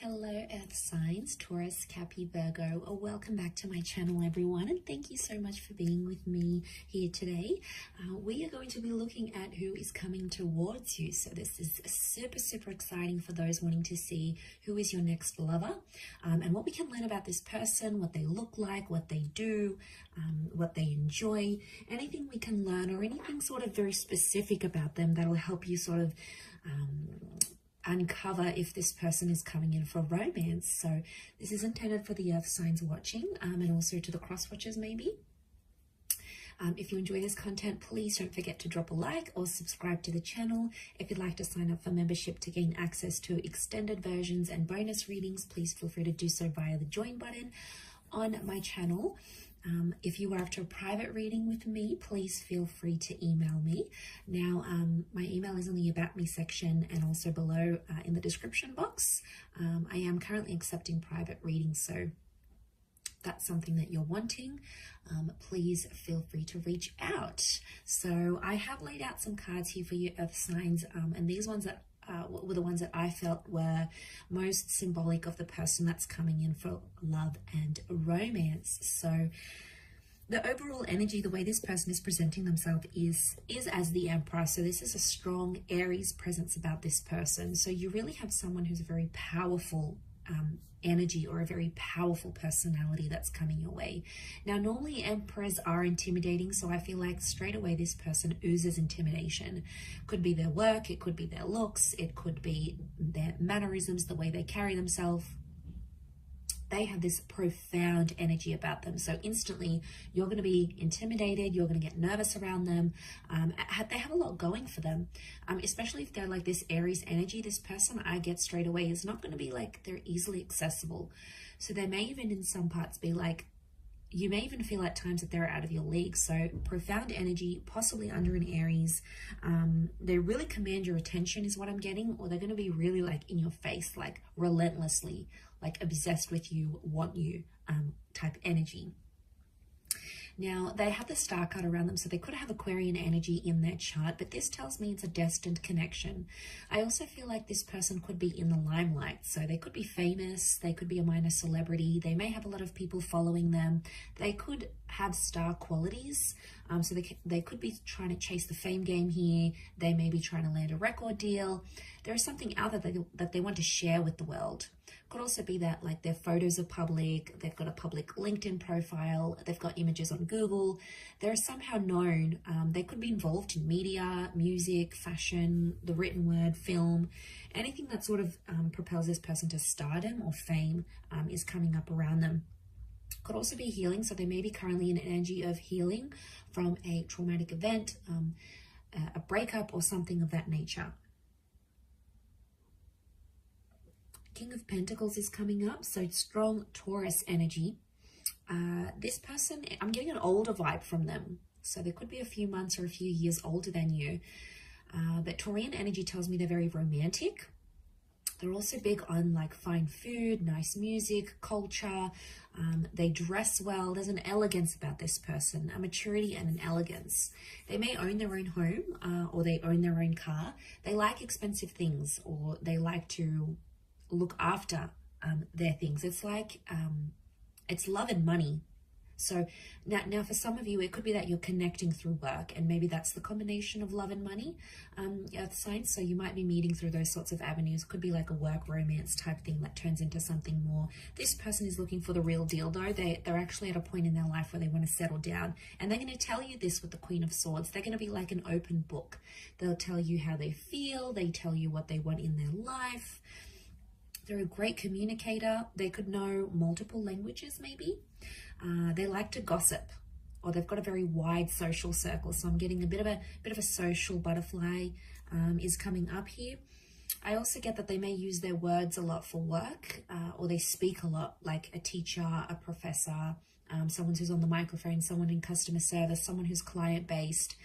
Hello Earth signs, Taurus, Capi, Virgo. Welcome back to my channel everyone, and thank you so much for being with me here today. We are going to be looking at who is coming towards you. So this is super exciting for those wanting to see who is your next lover, and what we can learn about this person, what they look like, what they do, what they enjoy, anything we can learn or anything sort of very specific about them that will help you sort of uncover if this person is coming in for romance. So this is intended for the earth signs watching, and also to the cross watchers maybe. If you enjoy this content, please don't forget to drop a like or subscribe to the channel. If you'd like to sign up for membership to gain access to extended versions and bonus readings, please feel free to do so via the join button on my channel. If you are after a private reading with me, please feel free to email me. Now, my email is in the About Me section and also below in the description box. I am currently accepting private readings, so that's something that you're wanting, please feel free to reach out. So I have laid out some cards here for you earth signs, and these ones that were the ones that I felt were most symbolic of the person that's coming in for love and romance. So the overall energy, the way this person is presenting themselves is as the Emperor. So this is a strong Aries presence about this person. So you really have someone who's a very powerful energy or a very powerful personality that's coming your way. Now, normally emperors are intimidating, so I feel like straight away this person oozes intimidation. Could be their work, it could be their looks, it could be their mannerisms, the way they carry themselves. They have this profound energy about them. So instantly you're going to be intimidated, you're going to get nervous around them. They have a lot going for them, especially if they're like this Aries energy. This person I get straight away is not going to be like they're easily accessible. So they may even in some parts be like, you may even feel at times that they're out of your league. So profound energy, possibly under an Aries. They really command your attention is what I'm getting, or they're going to be really like in your face, like relentlessly, like obsessed with you, want you type energy. Now, they have the star card around them, so they could have Aquarian energy in their chart, but this tells me it's a destined connection. I also feel like this person could be in the limelight, so they could be famous, they could be a minor celebrity, they may have a lot of people following them, they could have star qualities, so they could be trying to chase the fame game here, they may be trying to land a record deal. There is something out there that they want to share with the world. Could also be that like their photos are public, they've got a public LinkedIn profile, they've got images on Google, they're somehow known. They could be involved in media, music, fashion, the written word, film, anything that sort of propels this person to stardom or fame is coming up around them. Could also be healing, so they may be currently in an energy of healing from a traumatic event, a breakup or something of that nature. King of Pentacles is coming up, so strong Taurus energy. This person, I'm getting an older vibe from them. So there could be a few months or a few years older than you. But Taurian energy tells me they're very romantic. They're also big on like fine food, nice music, culture. They dress well. There's an elegance about this person, a maturity and an elegance. They may own their own home or they own their own car. They like expensive things, or they like to look after their things. It's like it's love and money. So now for some of you it could be that you're connecting through work, and maybe that's the combination of love and money, earth signs. So you might be meeting through those sorts of avenues. Could be like a work romance type thing that turns into something more. This person is looking for the real deal though. They're actually at a point in their life where they want to settle down, and they're going to tell you this with the Queen of Swords. They're going to be like an open book. They'll tell you how they feel, they tell you what they want in their life. They're a great communicator. They could know multiple languages maybe. They like to gossip, or they've got a very wide social circle. So I'm getting a bit of a social butterfly is coming up here. I also get that they may use their words a lot for work, or they speak a lot, like a teacher, a professor, someone who's on the microphone, someone in customer service, someone who's client-based.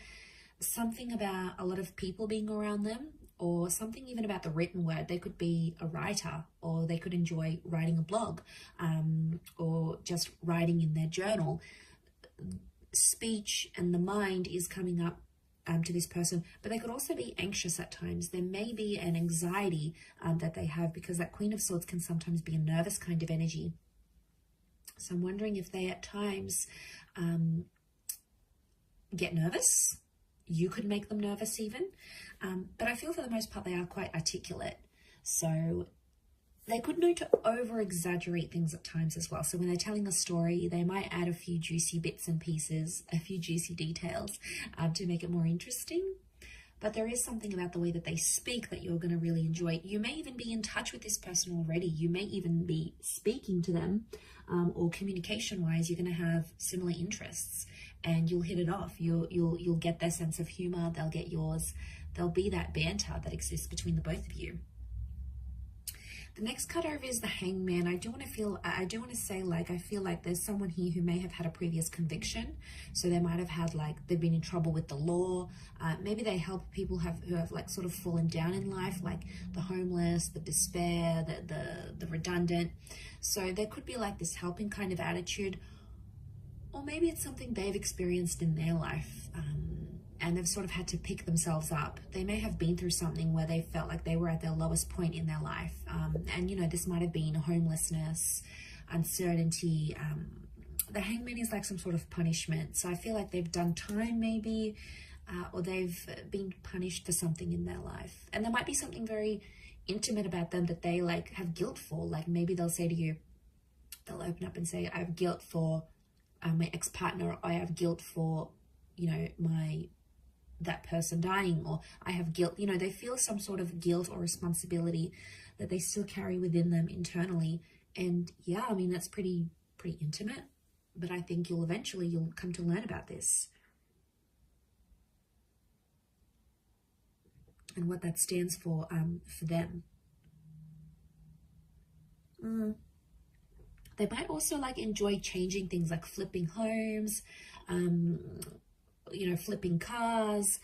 Something about a lot of people being around them, or something even about the written word. They could be a writer, or they could enjoy writing a blog, or just writing in their journal. Speech and the mind is coming up to this person, but they could also be anxious at times. There may be an anxiety that they have, because that Queen of Swords can sometimes be a nervous kind of energy. So I'm wondering if they at times get nervous. You could make them nervous even. But I feel for the most part they are quite articulate. So they could know to over-exaggerate things at times as well. So when they're telling a story, they might add a few juicy bits and pieces, a few juicy details to make it more interesting. But there is something about the way that they speak that you're going to really enjoy. You may even be in touch with this person already. You may even be speaking to them, or communication-wise, you're going to have similar interests, and you'll hit it off. You'll get their sense of humor. They'll get yours. There'll be that banter that exists between the both of you. The next card over is the Hangman. I do want to say, like, I feel like there's someone here who may have had a previous conviction. So they might have had, like, they've been in trouble with the law. Maybe they help people who have like sort of fallen down in life, like the homeless, the despair, the redundant. So there could be like this helping kind of attitude, or maybe it's something they've experienced in their life. And they've sort of had to pick themselves up. They may have been through something where they felt like they were at their lowest point in their life. And, you know, this might have been homelessness, uncertainty. The Hangman is like some sort of punishment. So I feel like they've done time maybe, or they've been punished for something in their life. And there might be something very intimate about them that they like have guilt for. Like maybe they'll say to you, they'll open up and say, I have guilt for my ex-partner. I have guilt for, you know, that person dying, or I have guilt. You know, they feel some sort of guilt or responsibility that they still carry within them internally. And yeah, I mean, that's pretty intimate, but I think you'll come to learn about this and what that stands for them. They might also like enjoy changing things, like flipping homes, you know, flipping cars,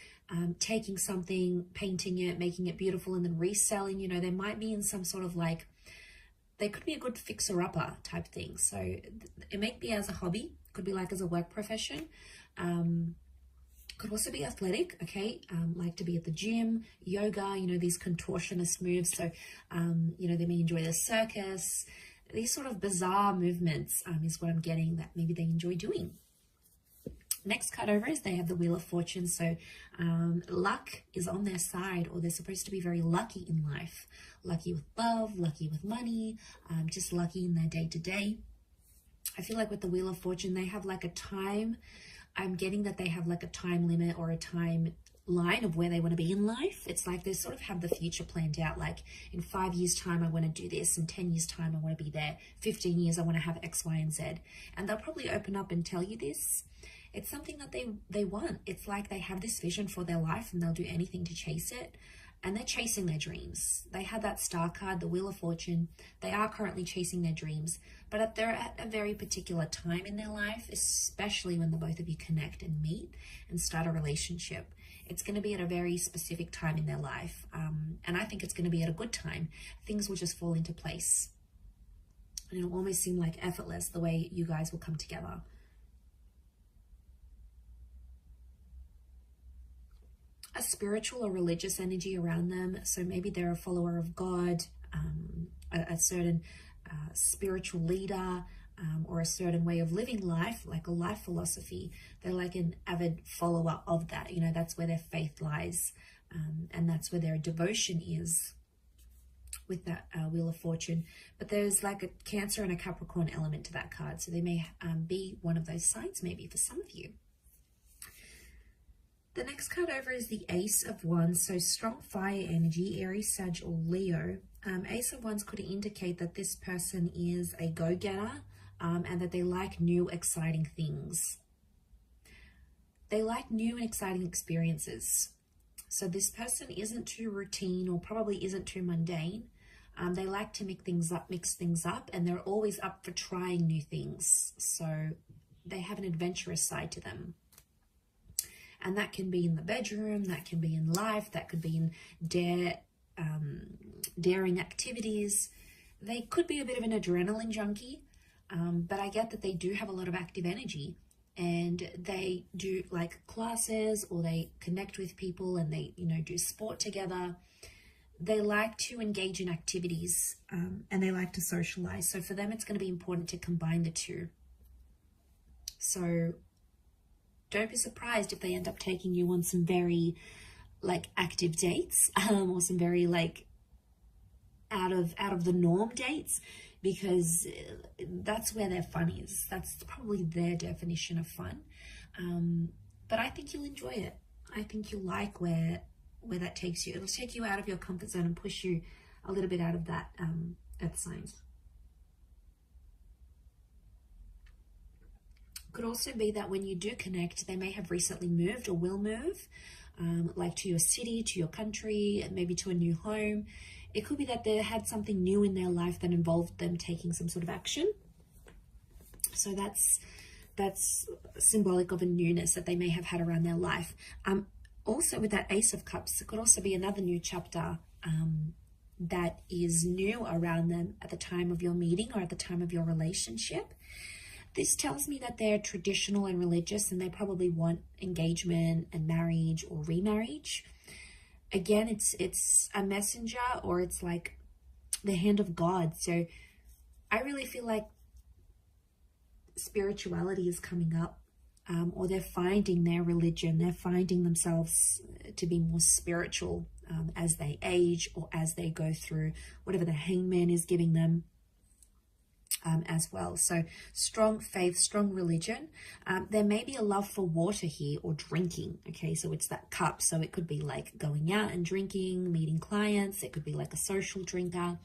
taking something, painting it, making it beautiful, and then reselling. You know, they might be in some sort of like, they could be a good fixer-upper type thing. So it may be as a hobby, could be like as a work profession, could also be athletic, okay, like to be at the gym, yoga, you know, these contortionist moves. So, you know, they may enjoy the circus. These sort of bizarre movements is what I'm getting that maybe they enjoy doing. Next card over is they have the Wheel of Fortune. So luck is on their side, or they're supposed to be very lucky in life. Lucky with love, lucky with money, just lucky in their day-to-day. I feel like with the Wheel of Fortune, they have like a time. I'm getting that they have like a time limit or a time line of where they want to be in life. It's like they sort of have the future planned out, like in 5 years time I want to do this, in 10 years time I want to be there, 15 years I want to have X, Y, and Z. And they'll probably open up and tell you this. It's something that they want. It's like they have this vision for their life and they'll do anything to chase it. And they're chasing their dreams. They had that star card, the Wheel of Fortune. They are currently chasing their dreams, but they're at a very particular time in their life, especially when the both of you connect and meet and start a relationship. It's going to be at a very specific time in their life. And I think it's going to be at a good time. Things will just fall into place. And it'll almost seem like effortless the way you guys will come together. A spiritual or religious energy around them. So maybe they're a follower of God, a certain spiritual leader, or a certain way of living life, like a life philosophy. They're like an avid follower of that. You know, that's where their faith lies, and that's where their devotion is with that Wheel of Fortune. But there's like a Cancer and a Capricorn element to that card. So they may be one of those signs maybe for some of you. The next card over is the Ace of Wands. So strong fire energy, Aries, Sag, or Leo. Ace of Wands could indicate that this person is a go-getter, and that they like new, exciting things. They like new and exciting experiences. So this person isn't too routine, or probably isn't too mundane. They like to mix things up, and they're always up for trying new things. So they have an adventurous side to them. And that can be in the bedroom, that can be in life, that could be in daring activities. They could be a bit of an adrenaline junkie, but I get that they do have a lot of active energy. and they do like classes, or they connect with people, and they, you know, do sport together. They like to engage in activities, and they like to socialize. So for them, it's going to be important to combine the two. So don't be surprised if they end up taking you on some very like active dates, or some very like out of the norm dates, because that's where their fun is. That's probably their definition of fun. But I think you'll enjoy it. I think you'll like where that takes you. It'll take you out of your comfort zone and push you a little bit out of that earth signs. Could also be that when you do connect, they may have recently moved or will move, like to your city, to your country, maybe to a new home. It could be that they had something new in their life that involved them taking some sort of action. So that's symbolic of a newness that they may have had around their life. Also with that Ace of Cups, it could also be another new chapter that is new around them at the time of your meeting or at the time of your relationship. This tells me that they're traditional and religious, and they probably want engagement and marriage or remarriage. Again, it's a messenger, or it's like the hand of God. So I really feel like spirituality is coming up, or they're finding their religion. They're finding themselves to be more spiritual as they age, or as they go through whatever the hangman is giving them. As well. So strong faith, strong religion. There may be a love for water here, or drinking. Okay, so it's that cup. So it could be like going out and drinking, meeting clients. It could be like a social drinker.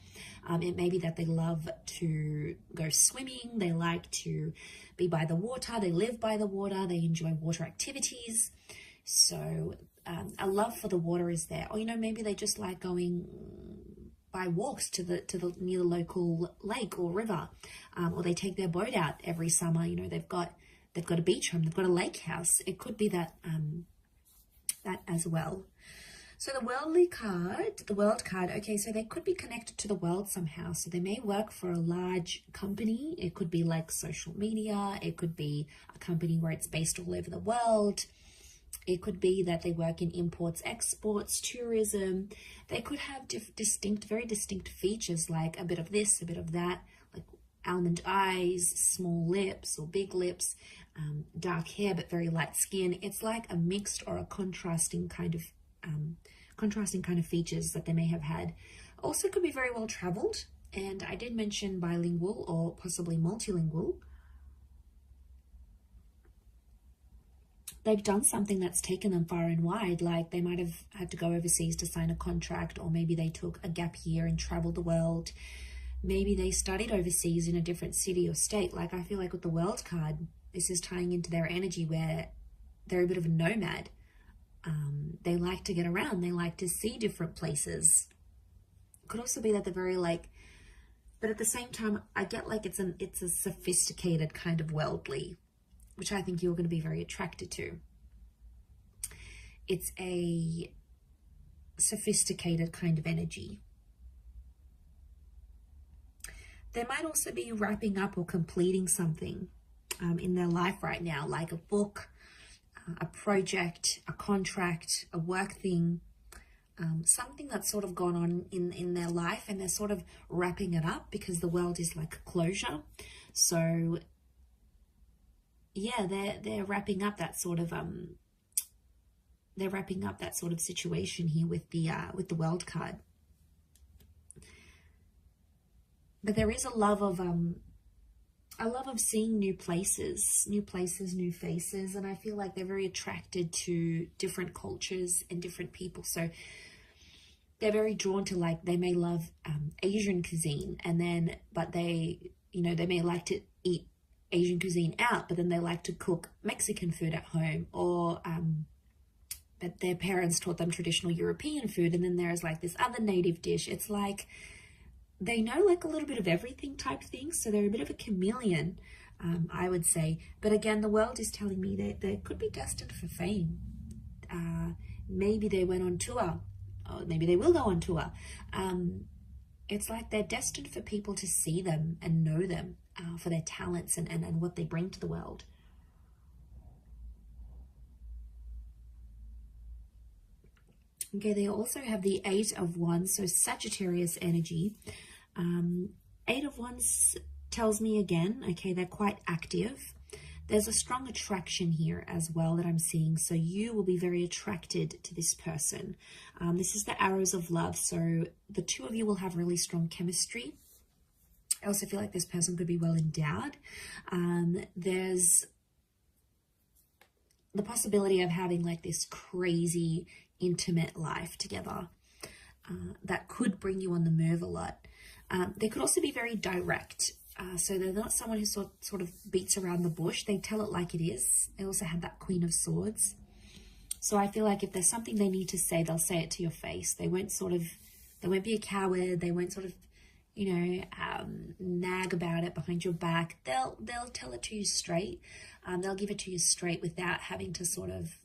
It may be that they love to go swimming. They like to be by the water. They live by the water. They enjoy water activities. So a love for the water is there. Or, you know, maybe they just like going by walks to the near the local lake or river, or they take their boat out every summer. You know, they've got a beach home, they've got a lake house. It could be that that as well. So the world card, okay, so they could be connected to the world somehow. So they may work for a large company. It could be like social media. It could be a company where it's based all over the world. It could be that they work in imports, exports, tourism. They could have very distinct features, like a bit of this, a bit of that, like almond eyes, small lips or big lips, dark hair but very light skin. It's like a mixed or a contrasting kind of features that they may have had. Also could be very well traveled, and I did mention bilingual or possibly multilingual. They've done something that's taken them far and wide, like they might have had to go overseas to sign a contract, or maybe they took a gap year and traveled the world. Maybe they studied overseas in a different city or state. Like I feel like with the world card, this is tying into their energy where they're a bit of a nomad. They like to get around. They like to see different places. Could also be that they're very like, but at the same time, I get like it's a sophisticated kind of worldly, which I think you're going to be very attracted to. It's a sophisticated kind of energy. They might also be wrapping up or completing something in their life right now, like a book, a project, a contract, a work thing, something that's sort of gone on in their life, and they're sort of wrapping it up because the world is like closure. So yeah, they're wrapping up that sort of situation here with the world card. But there is a love of seeing new places, new faces, and I feel like they're very attracted to different cultures and different people. So they're very drawn to, like, they may love Asian cuisine, but they may like to eat Asian cuisine out, but then they like to cook Mexican food at home, or but their parents taught them traditional European food, and then there's like this other native dish. It's like they know like a little bit of everything type thing, so they're a bit of a chameleon, I would say. But again, the world is telling me that they could be destined for fame. Maybe they went on tour, or maybe they will go on tour. It's like they're destined for people to see them and know them for their talents and what they bring to the world. Okay, they also have the Eight of Wands, so Sagittarius energy. Eight of Wands tells me again, okay, they're quite active. There's a strong attraction here as well that I'm seeing. So you will be very attracted to this person. This is the arrows of love. So the two of you will have really strong chemistry. I also feel like this person could be well endowed. There's the possibility of having like this crazy intimate life together that could bring you on the move a lot. They could also be very direct. So they're not someone who sort of beats around the bush. They tell it like it is. They also have that Queen of Swords. So I feel like if there's something they need to say, they'll say it to your face. They won't be a coward. They won't sort of, you know, nag about it behind your back. They'll tell it to you straight. They'll give it to you straight without having to sort of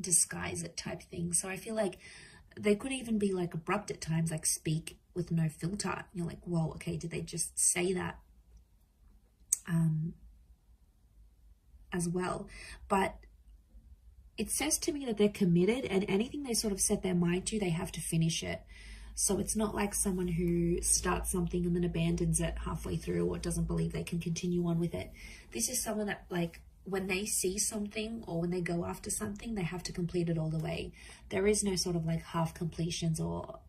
disguise it type thing. So I feel like they could even be like abrupt at times, like speak with no filter. You're like, whoa, okay, did they just say that? As well. But it says to me that they're committed, and anything they sort of set their mind to, they have to finish it. So it's not like someone who starts something and then abandons it halfway through or doesn't believe they can continue on with it. This is someone that, like, when they see something or when they go after something, they have to complete it all the way. There is no sort of like half completions or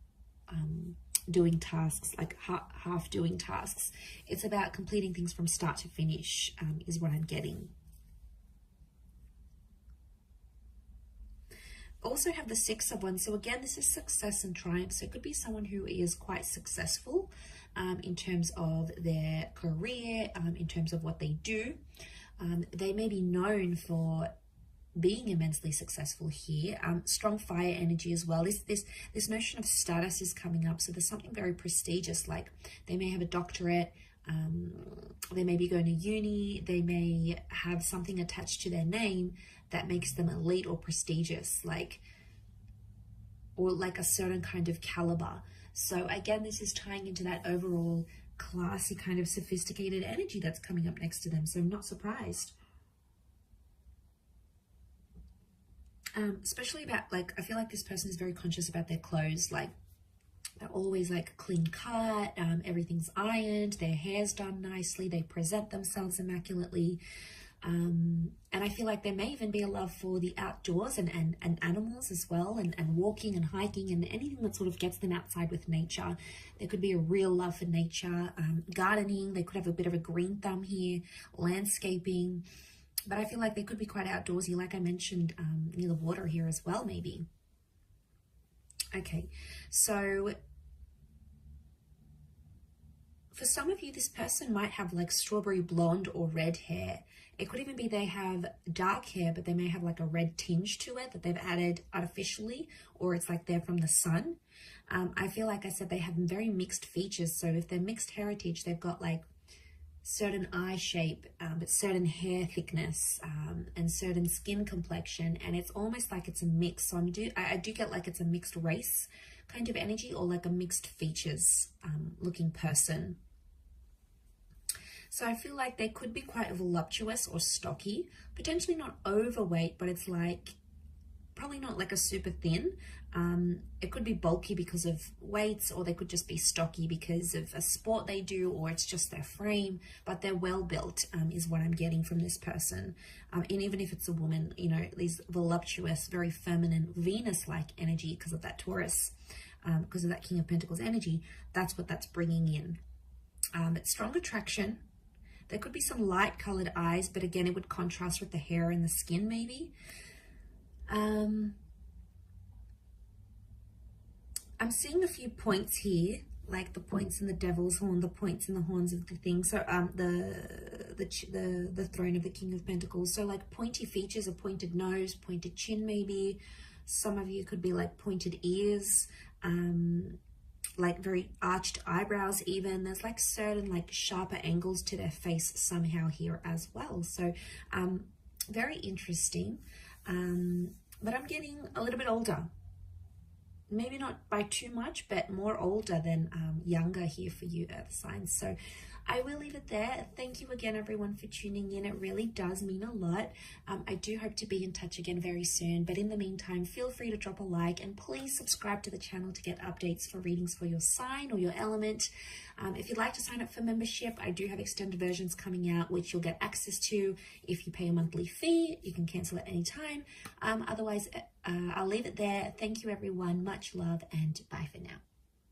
doing tasks, like half doing tasks. It's about completing things from start to finish, is what I'm getting. Also have the Six of Wands. So again, this is success and triumph. So it could be someone who is quite successful in terms of their career, in terms of what they do. They may be known for being immensely successful here. Strong fire energy as well. This notion of status is coming up. So there's something very prestigious, like they may have a doctorate, they may be going to uni, they may have something attached to their name that makes them elite or prestigious, like, or like a certain kind of caliber. So again, this is tying into that overall classy kind of sophisticated energy that's coming up next to them. So I'm not surprised. Especially about, like, I feel like this person is very conscious about their clothes. Like, they're always like clean cut, everything's ironed, their hair's done nicely, they present themselves immaculately. And I feel like there may even be a love for the outdoors and animals as well, and walking and hiking and anything that sort of gets them outside with nature. There could be a real love for nature, gardening. They could have a bit of a green thumb here, landscaping. But I feel like they could be quite outdoorsy, like I mentioned, near the water here as well, maybe. Okay, so for some of you, this person might have like strawberry blonde or red hair. It could even be they have dark hair, but they may have like a red tinge to it that they've added artificially, or it's like they're from the sun. I feel like I said they have very mixed features. So if they're mixed heritage, they've got like certain eye shape, but certain hair thickness, and certain skin complexion, and it's almost like it's a mix. So I do get like it's a mixed race kind of energy, or like a mixed features looking person. So I feel like they could be quite voluptuous or stocky, potentially not overweight, but it's like probably not like a super thin. It could be bulky because of weights, or they could just be stocky because of a sport they do, or it's just their frame, but they're well built, is what I'm getting from this person. And even if it's a woman, you know, these voluptuous, very feminine, Venus-like energy because of that Taurus, because of that King of Pentacles energy, that's what that's bringing in. It's strong attraction. There could be some light colored eyes, but again, it would contrast with the hair and the skin maybe. I'm seeing a few points here, like the points in the devil's horn, the points in the horns of the thing. So the throne of the King of Pentacles. So like pointy features, a pointed nose, pointed chin maybe. Some of you could be like pointed ears, like very arched eyebrows even. There's like certain like sharper angles to their face somehow here as well. So very interesting. But I'm getting a little bit older. maybe not by too much, but more older than younger here for you earth signs. So I will leave it there. Thank you again, everyone, for tuning in. It really does mean a lot. I do hope to be in touch again very soon. But in the meantime, feel free to drop a like and please subscribe to the channel to get updates for readings for your sign or your element. If you'd like to sign up for membership, I do have extended versions coming out, which you'll get access to if you pay a monthly fee. You can cancel at any time. Otherwise, I'll leave it there. Thank you, everyone. Much love and bye for now.